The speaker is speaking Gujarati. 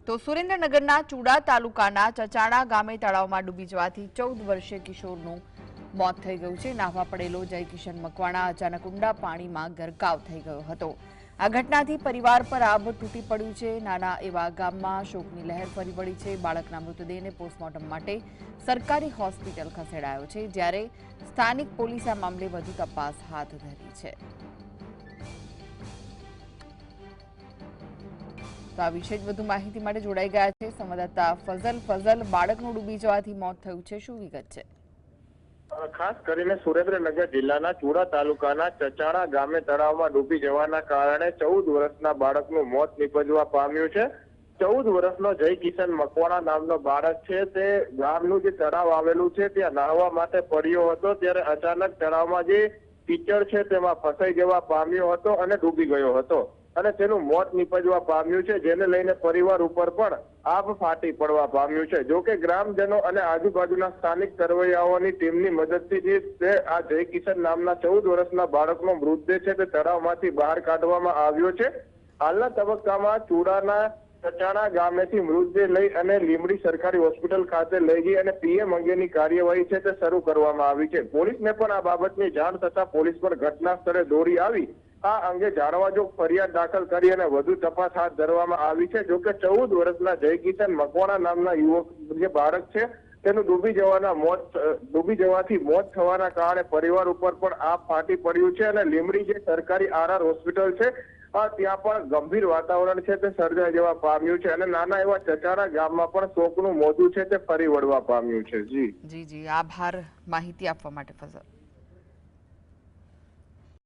તો સુરેન્દ્રનગરના ચુડા તાલુકાના ચચાણા ગામે તળાવમાં ડૂબી જવાથી 14 વર્ષીય કિશોરનું મોત થઈ ગયું છે। નાહવા પડેલો જય કિશન મકવાણા અચાનક ઊંડા પાણીમાં ગરકાવ થઈ ગયો હતો। આ ઘટનાથી પરિવાર પર આભ તૂટી પડ્યું છે। નાના એવા ગામમાં શોકની લહેર ફરી વળી છે। બાળકના મૃતદેહને પોસ્ટમોર્ટમ માટે સરકારી હોસ્પિટલ ખસેડાયો છે, જ્યારે સ્થાનિક પોલીસે આ મામલે વધુ તપાસ હાથ ધરી છે। તો આ વિશે વધુ માહિતી માટે જોડાઈ ગયા છે સંવાદદાતા ફઝલ। બાળકનું ડૂબી જવાથી મોત થયું છે, શું વિગત છે? ખાસ કરીને સુરેન્દ્રનગર જિલ્લાના ચુડા તાલુકાના ચચાણા ગામે તળાવમાં ડૂબી જવાના કારણે 14 વર્ષના બાળકનું મોત નિપજવા પામ્યું છે। 14 વર્ષનો જય કિશન મકવાણા નામનો બાળક છે, તે ગામનું જે તળાવ આવેલું છે ત્યાં નાહવા માટે પડ્યો હતો, ત્યારે અચાનક તળાવમાં જે કીચડ છે તેમાં ફસાઈ જવા પામ્યો હતો અને ડૂબી ગયો હતો અને તેનું મોત નિપજવા પામ્યું છે, જેને લઈને પરિવાર ઉપર પણ આભ ફાટી પડવા પામ્યું છે। જો કે ગ્રામજનો અને આજુબાજુના સ્થાનિક તરવૈયાઓની ટીમની મદદથી જે આ જય કિશન નામના 14 વર્ષના બાળકનો મૃતદેહ છે તે તળાવમાંથી બહાર કાઢવામાં આવ્યો છે। હાલના તબક્કામાં ચુડાના ચચાણા ગામેથી મૃતદેહ લઈ અને લીંબડી સરકારી હોસ્પિટલ ખાતે લઈ જઈ અને પીએમ અંગેની કાર્યવાહી છે તે શરૂ કરવામાં આવી છે। પોલીસને પણ આ બાબતની જાણ થતા પોલીસ પણ ઘટના સ્થળે દોડી આવી આ અંગે જાણવાજોગ ફરિયાદ દાખલ કરી અને વધુ તપાસ હાથ ધરવામાં આવી છે। જોકે 14 વર્ષના જય કિશન મકવાણા નામના યુવક જે બાળક છે તેનું ડૂબી જવાથી મોત થવાના કારણે પરિવાર ઉપર પણ આભ ફાટી પડ્યું છે અને લીંબડી જે સરકારી આરઆર હોસ્પિટલ છે ત્યાં પણ ગંભીર વાતાવરણ છે તે સર્જાઈ જવા પામ્યું છે અને નાના એવા ચચાણા ગામમાં પણ શોકનું મોજું છે તે ફરી વળવા પામ્યું છે। જી આભાર માહિતી આપવા માટે ફઝલ।